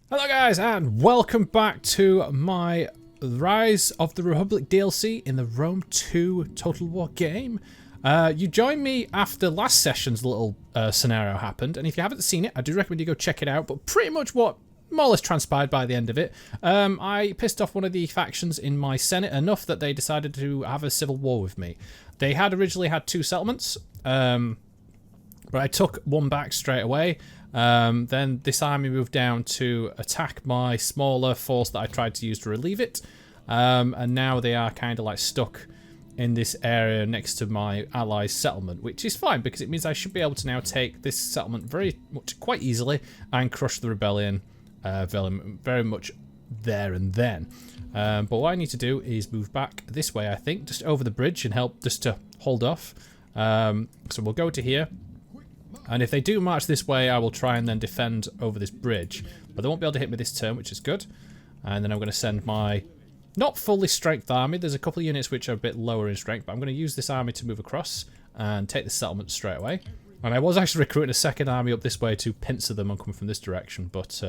Hello guys and welcome back to my Rise of the Republic DLC in the Rome 2 Total War game. You joined me after last session's little scenario happened, and if you haven't seen it, I do recommend you go check it out, but pretty much what more or less transpired by the end of it. I pissed off one of the factions in my Senate enough that they decided to have a civil war with me. They had originally had 2 settlements, but I took one back straight away. Then this army moved down to attack my smaller force that I tried to use to relieve it. And now they are kind of like stuck in this area next to my allies' settlement, which is fine because it means I should be able to now take this settlement quite easily and crush the rebellion very much there and then. But what I need to do is move back this way, I think, just over the bridge and help just to hold off. So we'll go to here. And if they do march this way, I will try and then defend over this bridge. But they won't be able to hit me this turn, which is good. And then I'm going to send my not fully strength army. There's a couple of units which are a bit lower in strength, but I'm going to use this army to move across and take the settlement straight away. And I was actually recruiting a second army up this way to pincer them and come from this direction, but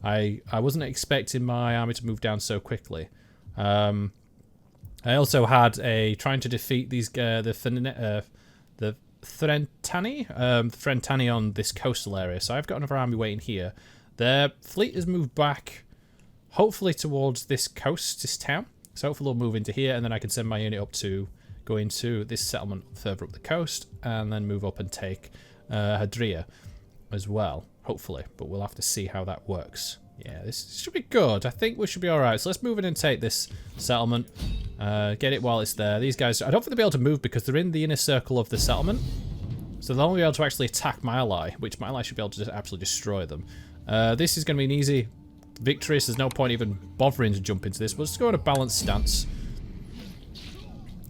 I wasn't expecting my army to move down so quickly. I also had trying to defeat these the Frentani on this coastal area. So I've got another army waiting here. Their fleet has moved back, hopefully towards this coast, this town. So hopefully they'll move into here, and then I can send my unit up to go into this settlement further up the coast, and then move up and take Hadria as well, hopefully. But we'll have to see how that works. Yeah, this should be good. I think we should be alright. So let's move in and take this settlement. Get it while it's there. These guys, I don't think they'll be able to move because they're in the inner circle of the settlement. So they'll only be able to actually attack my ally, which my ally should be able to just absolutely destroy them. This is going to be an easy victory, so there's no point even bothering to jump into this. We'll just go in a balanced stance.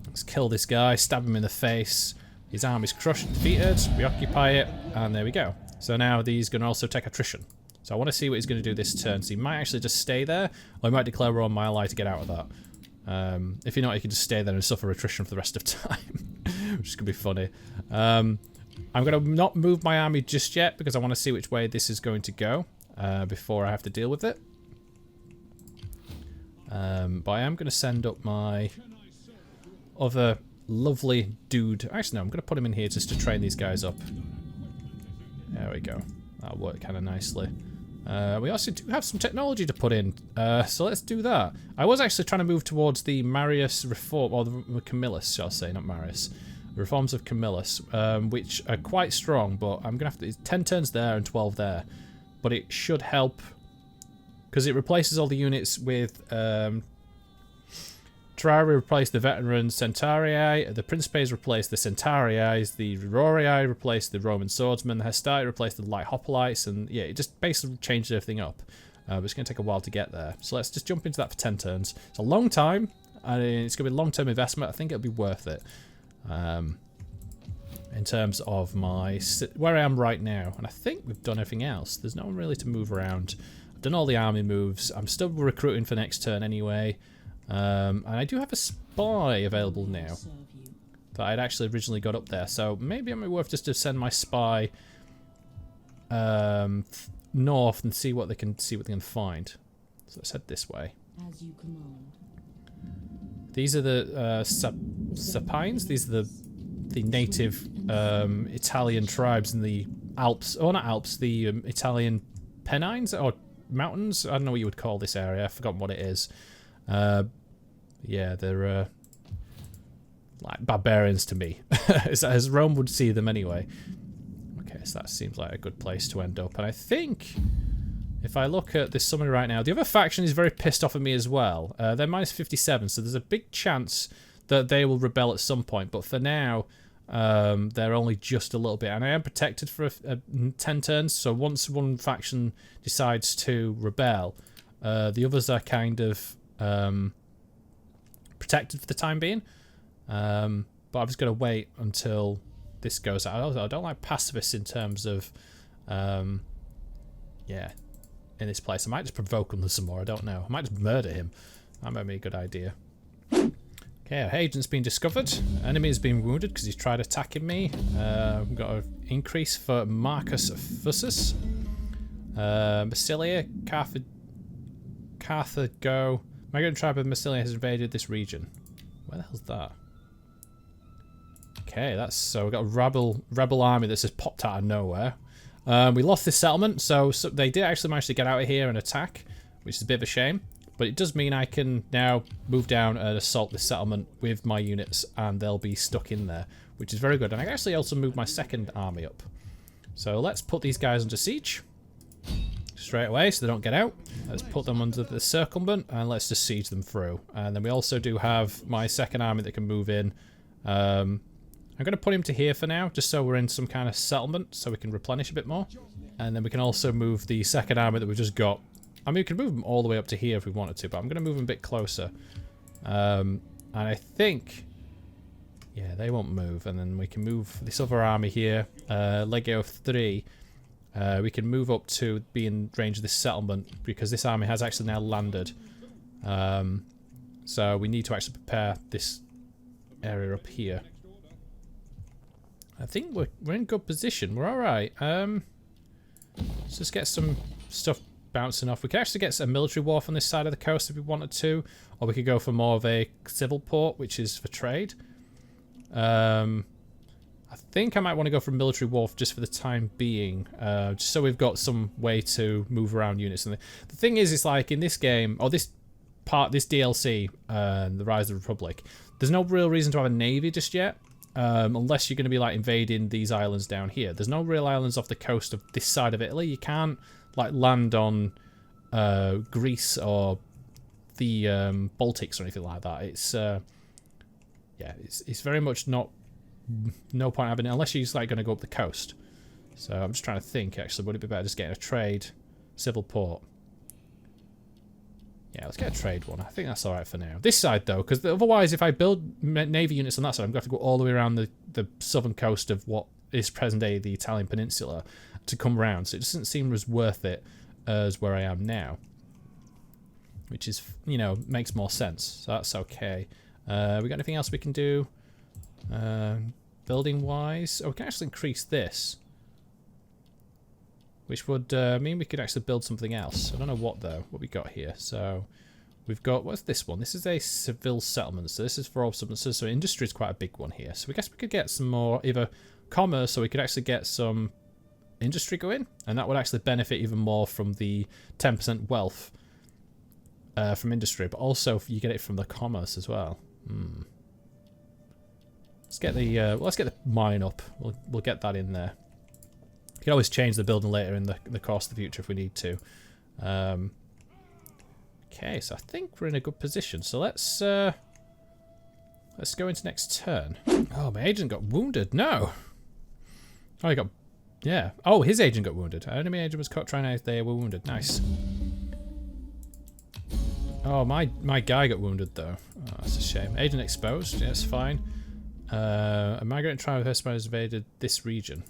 Let's kill this guy, stab him in the face. His army's crushed, defeated. We occupy it, and there we go. So now he's going to also take attrition. So I want to see what he's going to do this turn. So he might actually just stay there, or he might declare war on my ally to get out of that. If you're not, you can just stay there and suffer attrition for the rest of time, which is going to be funny. I'm going to not move my army just yet because I want to see which way this is going to go before I have to deal with it. But I am going to send up my other lovely dude. Actually, no, I'm going to put him in here just to train these guys up. There we go. That'll work kind of nicely. We also do have some technology to put in, so let's do that. I was actually trying to move towards the Marius reform, or the Camillus, shall I say, not Marius. The reforms of Camillus, which are quite strong, but I'm going to have to... 10 turns there and 12 there. But it should help, because it replaces all the units with... Terrarii replaced the veteran Centaurii, the Principes replaced the Centaurii, the Rorii replaced the Roman swordsmen, the Hestari replaced the light hoplites, and yeah, it just basically changed everything up. But it's going to take a while to get there. So let's just jump into that for 10 turns. It's a long time, and it's going to be a long-term investment. I think it'll be worth it. In terms of where I am right now, and I think we've done everything else. There's no one really to move around. I've done all the army moves. I'm still recruiting for next turn anyway. And I do have a spy available now that I'd actually originally got up there, so maybe it might be worth just to send my spy north and see what they can find. So let's head this way. As you command. These are the Supines. These are the native Italian tribes in the Alps. Oh, not Alps. The Italian Pennines or mountains. I don't know what you would call this area. I've forgotten what it is. Yeah, they're like barbarians to me, as Rome would see them anyway. Okay, so that seems like a good place to end up. And I think if I look at this summary right now, the other faction is very pissed off at me as well. They're minus 57, so there's a big chance that they will rebel at some point. But for now, they're only just a little bit. And I am protected for 10 turns, so once one faction decides to rebel, the others are kind of... protected for the time being, but I'm just going to wait until this goes out. I don't like pacifists in terms of yeah, in this place. I might just provoke him some more, I don't know. I might just murder him. That might be a good idea. Okay, our agent's been discovered. Enemy has been wounded because he's tried attacking me. We've got an increase for Marcus Fussus. Massilia, Carthago. Migrant tribe of Massilia has invaded this region. Where the hell's that? Okay, that's so we've got a rebel army that's just popped out of nowhere. We lost this settlement, so they did actually manage to get out of here and attack, which is a bit of a shame. But it does mean I can now move down and assault this settlement with my units, and they'll be stuck in there, which is very good. And I can actually also move my second army up. So let's put these guys under siege straight away so they don't get out. Let's put them under the circumvent, and let's just siege them through. And then we also do have my second army that can move in. I'm going to put him to here for now, just so we're in some kind of settlement, so we can replenish a bit more. And then we can also move the second army that we've just got. I mean, we can move them all the way up to here if we wanted to, but I'm going to move them a bit closer. And I think... yeah, they won't move. And then we can move this other army here, Legio of 3. We can move up to be in range of this settlement, because this army has actually now landed. So we need to actually prepare this area up here. I think we're in good position. We're alright. Let's just get some stuff bouncing off. We could actually get a military wharf on this side of the coast if we wanted to, or we could go for more of a civil port, which is for trade. I think I might want to go for a military wharf just for the time being, just so we've got some way to move around units. And the thing is, it's like in this game, or this DLC, The Rise of the Republic, there's no real reason to have a navy just yet, unless you're going to be like invading these islands down here. There's no real islands off the coast of this side of Italy. You can't like land on Greece or the Baltics or anything like that. It's yeah, it's very much no point having it unless you're just like going to go up the coast. So I'm just trying to think, actually, would it be better just getting a trade civil port? Yeah, let's get a trade one. I think that's alright for now. This side though, because otherwise if I build navy units on that side, I'm going to have to go all the way around the southern coast of what is present day the Italian peninsula to come round. So it doesn't seem as worth it as where I am now, which is, you know, makes more sense. So that's okay. We got anything else we can do? Building wise, oh, we can actually increase this, which would mean we could actually build something else. I don't know what though, what we got here. So we've got, what's this one? This is a civil settlement, so this is for all substances. So industry is quite a big one here. So we guess we could get some more either commerce, or we could actually get some industry going, and that would actually benefit even more from the 10% wealth from industry, but also if you get it from the commerce as well. Let's get the mine up. We'll get that in there. You can always change the building later in the course of the future if we need to. Okay, so I think we're in a good position. So let's go into next turn. Oh, my agent got wounded. No. Oh, he got, yeah. Oh, his agent got wounded. Our enemy agent was caught trying to. They were wounded. Nice. Oh, my guy got wounded though. Oh, that's a shame. Agent exposed. Yeah, it's fine. A migrant tribe of Hispanics has invaded this region.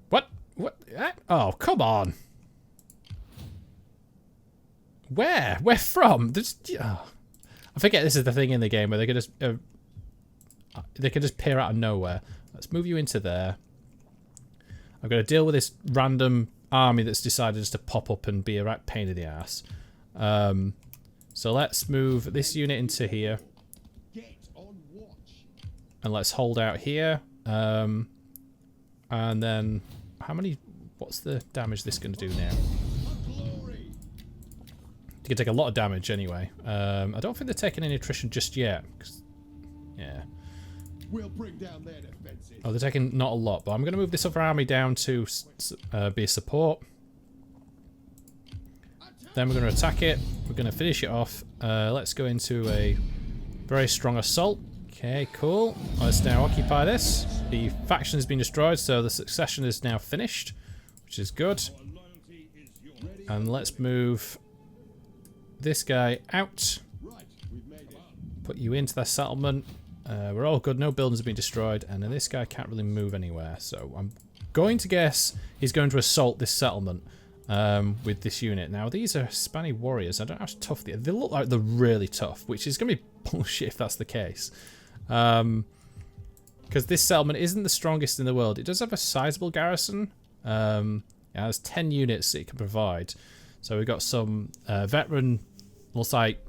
What? What? Oh, come on. Where? Where from? Oh. I forget this is the thing in the game where they can just appear out of nowhere. Let's move you into there. I've got to deal with this random army that's decided just to pop up and be a right pain in the ass. So let's move this unit into here. And let's hold out here. And then, what's the damage this going to do now? You can take a lot of damage anyway. I don't think they're taking any attrition just yet. Yeah. We'll bring down their defenses. Oh, they're taking not a lot, but I'm going to move this other army down to be a support. Then we're going to attack it. We're going to finish it off. Let's go into a very strong assault. Okay, cool. Let's now occupy this. The faction has been destroyed, so the succession is now finished, which is good. And let's move this guy out. Put you into the settlement. We're all good. No buildings have been destroyed, and then this guy can't really move anywhere. So I'm going to guess he's going to assault this settlement with this unit. Now these are Hispanic warriors. I don't know how tough they are. They look like they're really tough, which is going to be bullshit if that's the case. Because this settlement isn't the strongest in the world. It does have a sizable garrison, Yeah, there's 10 units that you can provide. So we've got some veteran, looks like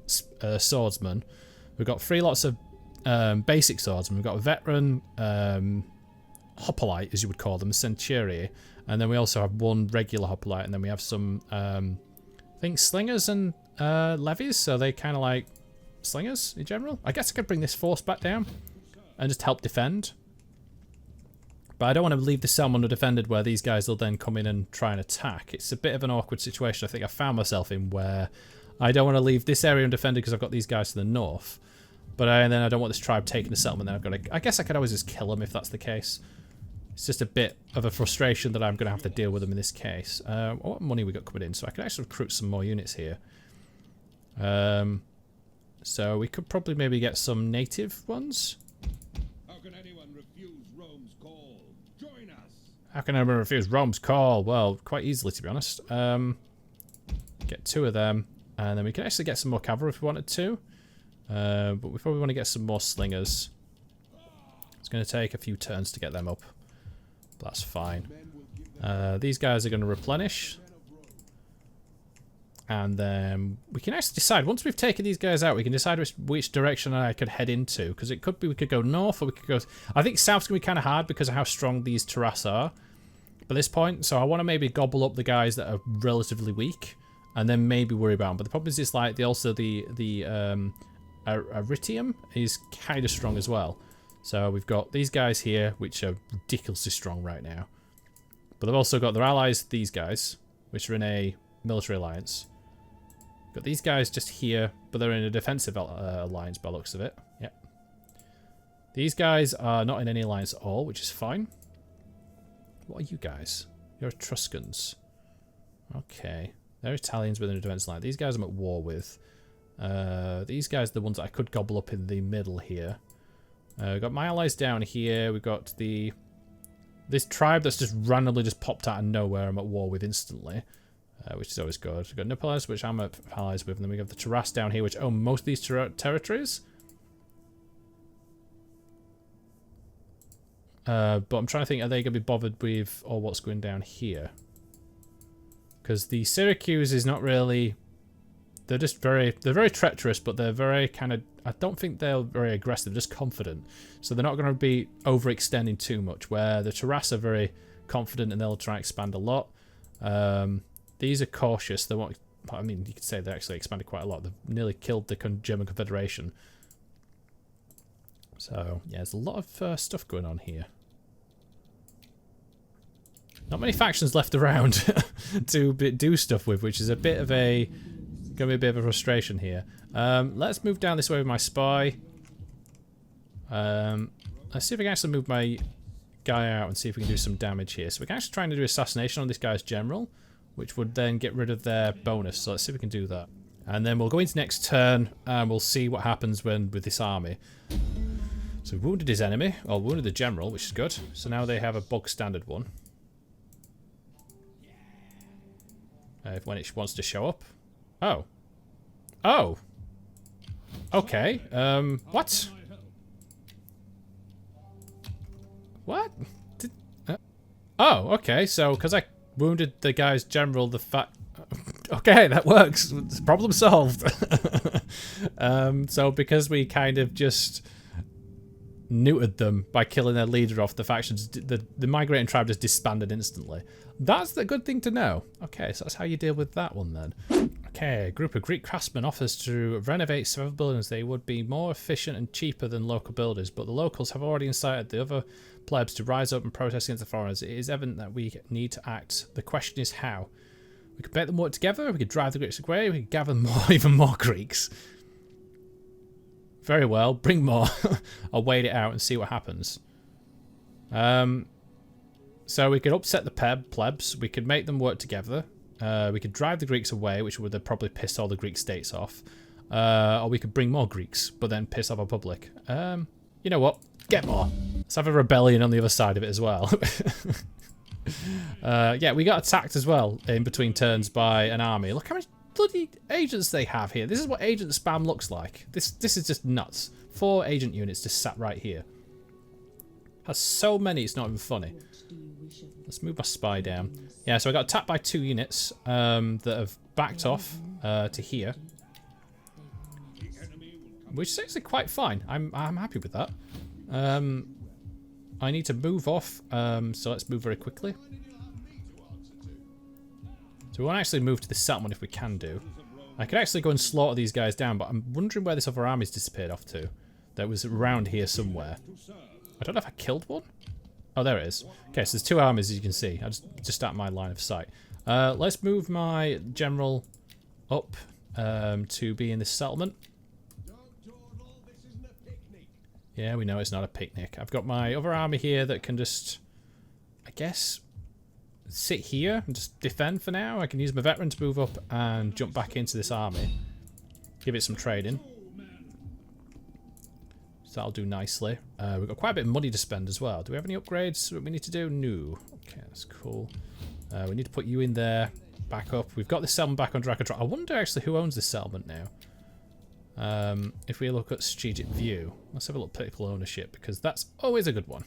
swordsmen. We've got 3 lots of basic swordsmen. We've got a veteran hoplite, as you would call them, century. And then we also have 1 regular hoplite. And then we have some, I think, slingers and levies. So they kind of like slingers in general. I guess I could bring this force back down and just help defend. But I don't want to leave the settlement undefended where these guys will then come in and try and attack. It's a bit of an awkward situation I think I found myself in, where I don't want to leave this area undefended because I've got these guys to the north. But then I don't want this tribe taking the settlement. Then I've got to, I guess I could always just kill them if that's the case. It's just a bit of a frustration that I'm going to have to deal with them in this case. What money we got coming in? So I could actually recruit some more units here. So we could probably maybe get some native ones. How can anyone refuse Rome's call? Join us. How can anyone refuse Rome's call? Well, quite easily, to be honest. Get 2 of them, and then we can actually get some more cavalry if we wanted to. But we probably want to get some more slingers. It's going to take a few turns to get them up. But that's fine. These guys are going to replenish. And then we can actually decide, once we've taken these guys out, we can decide which direction I could head into. Because it could be we could go north or we could go... I think south's going to be kind of hard because of how strong these terrace are at this point. So I want to maybe gobble up the guys that are relatively weak. And then maybe worry about them. But the problem is it's like the Aritium is kind of strong as well. So we've got these guys here, which are ridiculously strong right now. But they've also got their allies, these guys, which are in a military alliance. Got these guys just here, but they're in a defensive alliance by the looks of it. Yep. These guys are not in any alliance at all, which is fine. What are you guys? You're Etruscans. Okay. They're Italians within a defense line. These guys I'm at war with. These guys are the ones that I could gobble up in the middle here. We've got my allies down here. We've got this tribe that's just randomly just popped out of nowhere I'm at war with instantly. Which is always good. We've got Nepalese, which I'm at allies with. And then we have the Taras down here, which own most of these territories. But I'm trying to think, are they going to be bothered with all what's going down here? Because the Syracuse is not really... They're very treacherous, but they're very kind of... I don't think they're very aggressive, just confident. So they're not going to be overextending too much, where the Taras are very confident and they'll try and expand a lot. These are cautious. They won't... I mean, you could say they actually expanded quite a lot. They've nearly killed the German Confederation. So, yeah, there's a lot of stuff going on here. Not many factions left around to do stuff with, which is a bit of a... Going to be a bit of a frustration here. Let's move down this way with my spy. Let's see if we can actually move my guy out and see if we can do some damage here. So we're actually trying to do assassination on this guy's general, which would then get rid of their bonus. So let's see if we can do that. And then we'll go into next turn and we'll see what happens with this army. So we wounded his enemy, or wounded the general, which is good. So now they have a bog standard one. When it wants to show up. Oh. Oh. Okay. What? What? Oh, okay. So, because I wounded the guy's general, okay, that works. Problem solved. So, because we kind of just neutered them by killing their leader off, the factions, the migrating tribe just disbanded instantly. That's the good thing to know. Okay, so that's how you deal with that one then. Okay, a group of Greek craftsmen offers to renovate several buildings. They would be more efficient and cheaper than local builders, but the locals have already incited the other plebs to rise up and protest against the foreigners. It is evident that we need to act. The question is how. We could make them work together, we could drive the Greeks away, we could gather even more Greeks. Very well, bring more. I'll wait it out and see what happens. So we could upset the plebs, we could make them work together. We could drive the Greeks away, which would have probably pissed all the Greek states off. Or we could bring more Greeks, but then piss off our public. You know what? Get more. Let's have a rebellion on the other side of it as well. Yeah, we got attacked as well in between turns by an army. Look how many bloody agents they have here. This is what agent spam looks like. This is just nuts. 4 agent units just sat right here. Has so many, it's not even funny. What do you wish of me? Let's move my spy down. Yeah, so I got attacked by 2 units that have backed off to here. Which is actually quite fine. I'm happy with that. I need to move off, so let's move very quickly. So we want to actually move to the settlement if we can do. I could actually go and slaughter these guys down, but I'm wondering where this other army's disappeared off to. That was around here somewhere. I don't know if I killed one. Oh, there it is. Okay, so there's 2 armies, as you can see. I just out my line of sight. Let's move my general up to be in this settlement. Yeah, we know it's not a picnic. I've got my other army here that can just, I guess, sit here and just defend for now. I can use my veteran to move up and jump back into this army. Give it some trading. So that'll do nicely. We've got quite a bit of money to spend as well. Do we have any upgrades that we need to do? No. Okay, that's cool. We need to put you in there. Back up. We've got this settlement back on drag control. I wonder actually who owns this settlement now. If we look at strategic view, let's have a look at political ownership, because that's always a good one.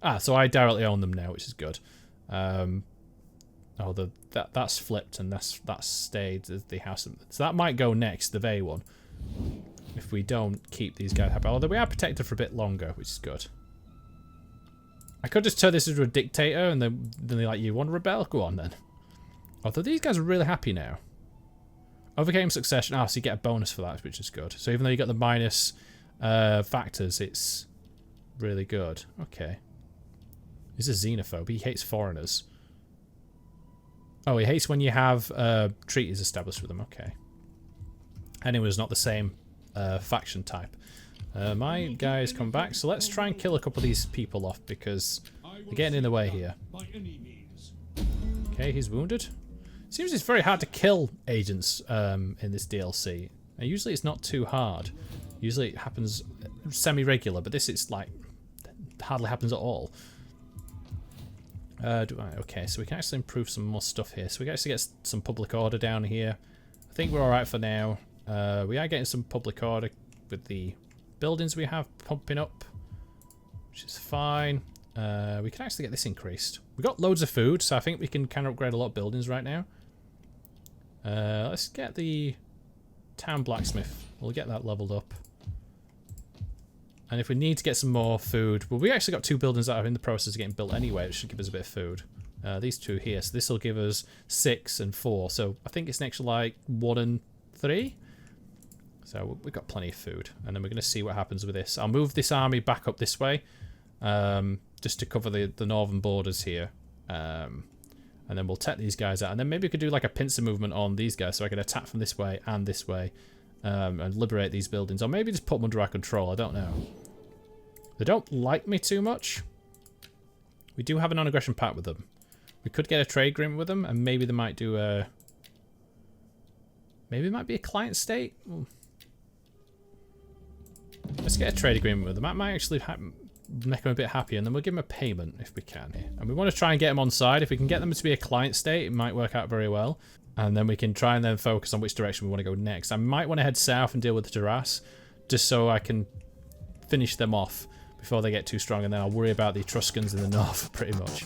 Ah, so I directly own them now, which is good. Oh, that's flipped and that's stayed as the house. So that might go next, the Vey one, if we don't keep these guys happy. Although we are protected for a bit longer, which is good. I could just turn this into a dictator and then they're like, you want to rebel? Go on then. Although these guys are really happy now. Overcame succession. Ah, so you get a bonus for that, which is good. So even though you got the minus factors, it's really good. Okay. He's a xenophobe. He hates foreigners. Oh, he hates when you have treaties established with them. Okay. Anyone who's not the same faction type. My guys come back, so let's try and kill a couple of these people off because they're getting in the way here. Okay, he's wounded. Seems it's very hard to kill agents in this DLC. Now, usually it's not too hard. Usually it happens semi-regular, but this it's like hardly happens at all. Okay, so we can actually improve some more stuff here. So we can actually get some public order down here. I think we're alright for now. We are getting some public order with the buildings we have pumping up, which is fine. We can actually get this increased. We've got loads of food, so I think we can kind of upgrade a lot of buildings right now. Let's get the town blacksmith. We'll get that leveled up. And if we need to get some more food, well, we actually got 2 buildings that are in the process of getting built anyway, which should give us a bit of food. These 2 here, so this will give us 6 and 4. So I think it's an extra like 1 and 3. So we've got plenty of food, and then we're going to see what happens with this. I'll move this army back up this way, just to cover the northern borders here. And then we'll take these guys out, and then maybe we could do like a pincer movement on these guys, so I can attack from this way and this way, and liberate these buildings, or maybe just put them under our control. I don't know. They don't like me too much. We do have a non-aggression pact with them. We could get a trade agreement with them, and maybe they might do a. Maybe it might be a client state. Ooh. Let's get a trade agreement with them. That might actually make them a bit happier, and then we'll give them a payment if we can here. And we want to try and get them on side. If we can get them to be a client state, it might work out very well. And then we can try and then focus on which direction we want to go next. I might want to head south and deal with the Taras, just so I can finish them off before they get too strong, and then I'll worry about the Etruscans in the north, pretty much.